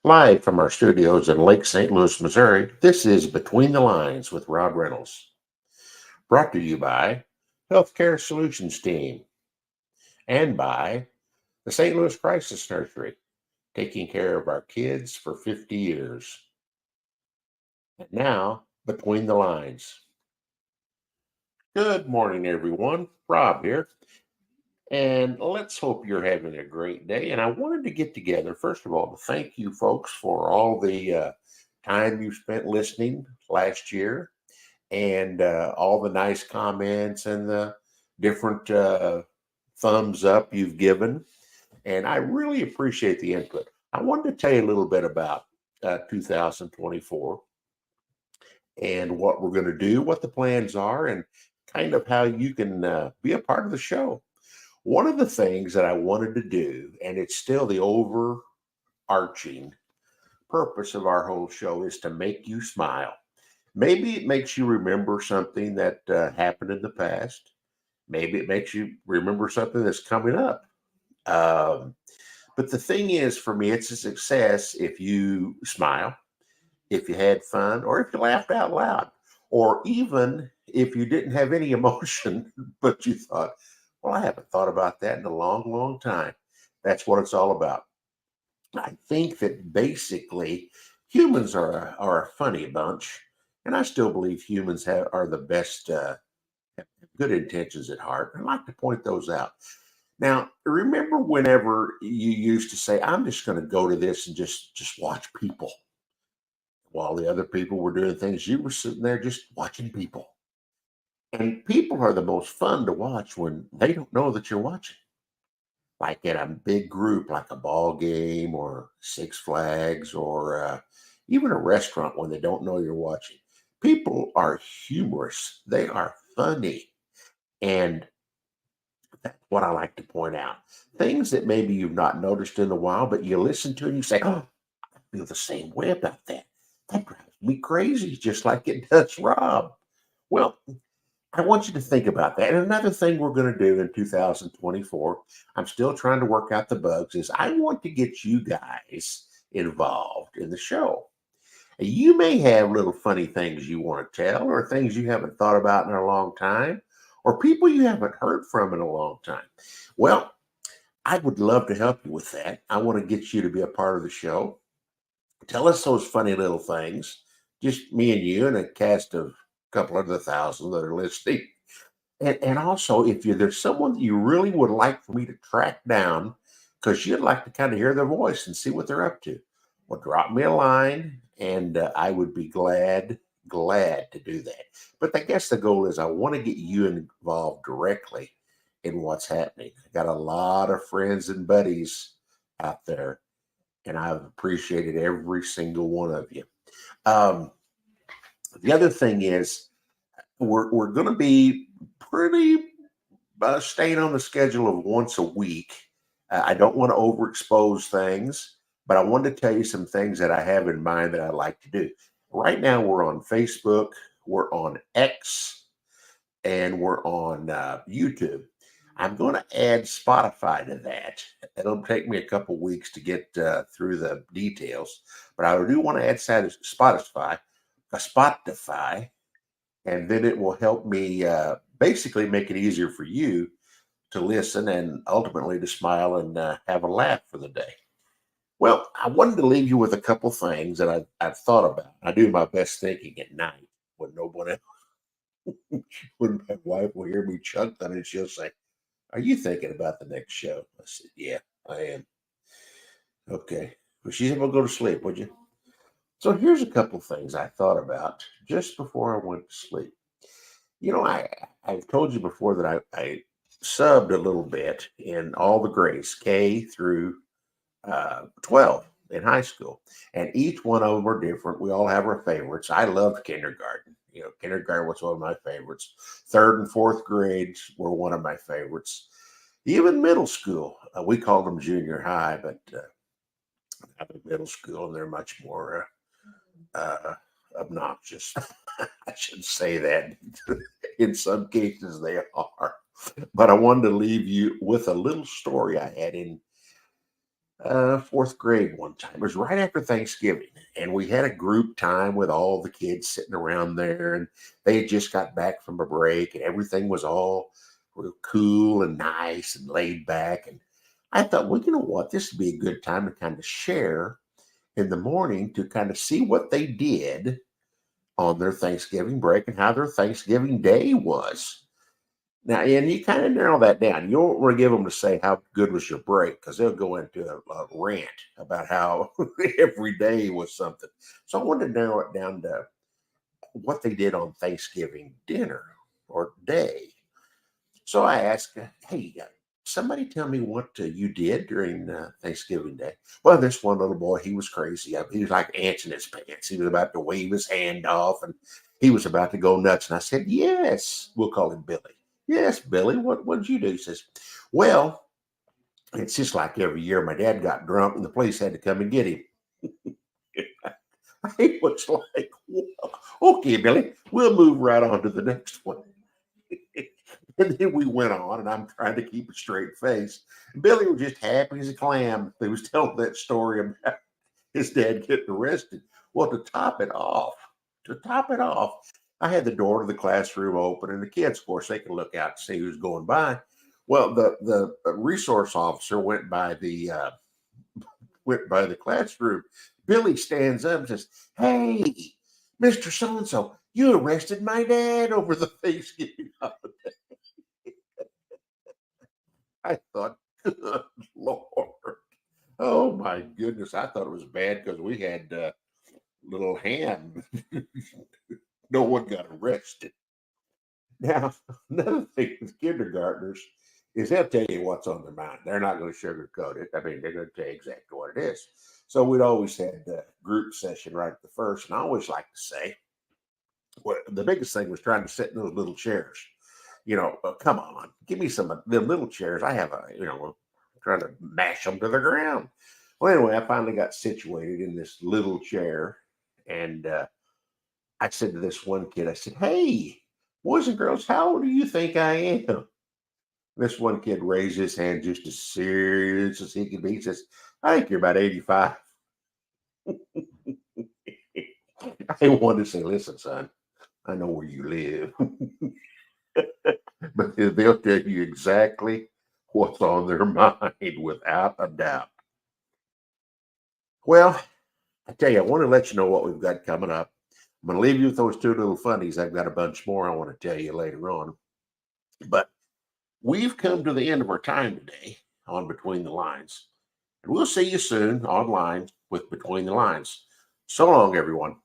Live from our studios in Lake St. Louis, Missouri, this is Between the Lines with Rob Reynolds, brought to you by Healthcare Solutions Team and by the St. Louis Crisis Nursery, taking care of our kids for 50 years. And now, Between the Lines. Good morning, everyone. Rob here. And let's hope you're having a great day. And I wanted to get together, first of all, to thank you folks for all the time you spent listening last year and all the nice comments and the different thumbs up you've given. And I really appreciate the input. I wanted to tell you a little bit about 2024 and what we're going to do, what the plans are, and kind of how you can be a part of the show. One of the things that I wanted to do, and it's still the overarching purpose of our whole show, is to make you smile. Maybe it makes you remember something that happened in the past. Maybe it makes you remember something that's coming up. Um, but the thing is, for me, it's a success if you smile, if you had fun, or if you laughed out loud, or even if you didn't have any emotion, but you thought, well, I haven't thought about that in a long, long time. That's what it's all about. I think that basically humans are a funny bunch, and I still believe humans are the best, have good intentions at heart. I like to point those out. Now, remember whenever you used to say, "I'm just going to go to this and just watch people," while the other people were doing things, you were sitting there just watching people. And people are the most fun to watch when they don't know that you're watching, like at a big group, like a ball game or Six Flags or even a restaurant when they don't know you're watching. People are humorous, they are funny. And that's what I like to point out. Things that maybe you've not noticed in a while, but you listen to and you say, oh, I feel the same way about that. That drives me crazy, just like it does Rob. Well, I want you to think about that. And another thing we're going to do in 2024, I'm still trying to work out the bugs, is I want to get you guys involved in the show. You may have little funny things you want to tell, or things you haven't thought about in a long time, or people you haven't heard from in a long time. Well, I would love to help you with that. I want to get you to be a part of the show. Tell us those funny little things. Just me and you and a cast of a couple of the thousand that are listening. And also, if there's someone that you really would like for me to track down because you'd like to kind of hear their voice and see what they're up to, well, drop me a line and I would be glad to do that. But I guess the goal is I want to get you involved directly in what's happening. I got a lot of friends and buddies out there, and I've appreciated every single one of you. Um, the other thing is, we're going to be pretty staying on the schedule of once a week. I don't want to overexpose things, but I wanted to tell you some things that I have in mind that I like to do. Right now, we're on Facebook, we're on X, and we're on YouTube. I'm going to add Spotify to that. It'll take me a couple weeks to get through the details, but I do want to add Spotify, and then it will help me basically make it easier for you to listen and ultimately to smile and have a laugh for the day. Well, I wanted to leave you with a couple things that I've thought about. I do my best thinking at night when no one else, when my wife will hear me chuckling and she'll say, "Are you thinking about the next show?" I said, "Yeah, I am." Okay. Well, she said, "Well, go to sleep, would you?" So here's a couple things I thought about just before I went to sleep. I've told you before that I subbed a little bit in all the grades, K through 12 in high school. And each one of them are different. We all have our favorites. I loved kindergarten. Kindergarten was one of my favorites. Third and fourth grades were one of my favorites. Even middle school, we called them junior high, but I'm in middle school and they're much more obnoxious. I should say that. In some cases, they are. But I wanted to leave you with a little story I had in fourth grade one time. It was right after Thanksgiving, and we had a group time with all the kids sitting around there, and they had just got back from a break, and everything was all real cool and nice and laid back. And I thought, well, you know what? This would be a good time to kind of share in the morning to kind of see what they did on their Thanksgiving break and how their Thanksgiving day was. Now, and you kind of narrow that down. You don't want to give them to say how good was your break because they'll go into a rant about how every day was something. So I wanted to narrow it down to what they did on Thanksgiving dinner or day. So I asked, hey, somebody tell me what you did during Thanksgiving Day. Well, this one little boy, he was crazy. He was like ants in his pants. He was about to wave his hand off and he was about to go nuts. And I said, yes, we'll call him Billy. Yes, Billy, what did you do? He says, well, it's just like every year my dad got drunk and the police had to come and get him. I was like, okay, Billy, we'll move right on to the next one. And then we went on, and I'm trying to keep a straight face. Billy was just happy as a clam. He was telling that story about his dad getting arrested. Well, to top it off, I had the door to the classroom open, and the kids, of course, they can look out and see who's going by. Well, the resource officer went by the classroom. Billy stands up and says, "Hey, Mr. So and So, you arrested my dad over the Thanksgiving holiday." I thought, good Lord. Oh my goodness. I thought it was bad because we had little hand. No one got arrested. Now, another thing with kindergartners is they'll tell you what's on their mind. They're not going to sugarcoat it. I mean, they're going to tell you exactly what it is. So we'd always had a group session right at the first. And I always like to say, well, the biggest thing was trying to sit in those little chairs. Come on, give me some of the little chairs. I have trying to mash them to the ground. Well, anyway, I finally got situated in this little chair, and I said to this one kid, I said, "Hey, boys and girls, how old do you think I am?" This one kid raised his hand just as serious as he could be. He says, "I think you're about 85." I wanted to say, "Listen, son, I know where you live." But they'll tell you exactly what's on their mind without a doubt. Well, I tell you, I want to let you know what we've got coming up. I'm going to leave you with those two little funnies. I've got a bunch more I want to tell you later on. But we've come to the end of our time today on Between the Lines. And we'll see you soon online with Between the Lines. So long, everyone.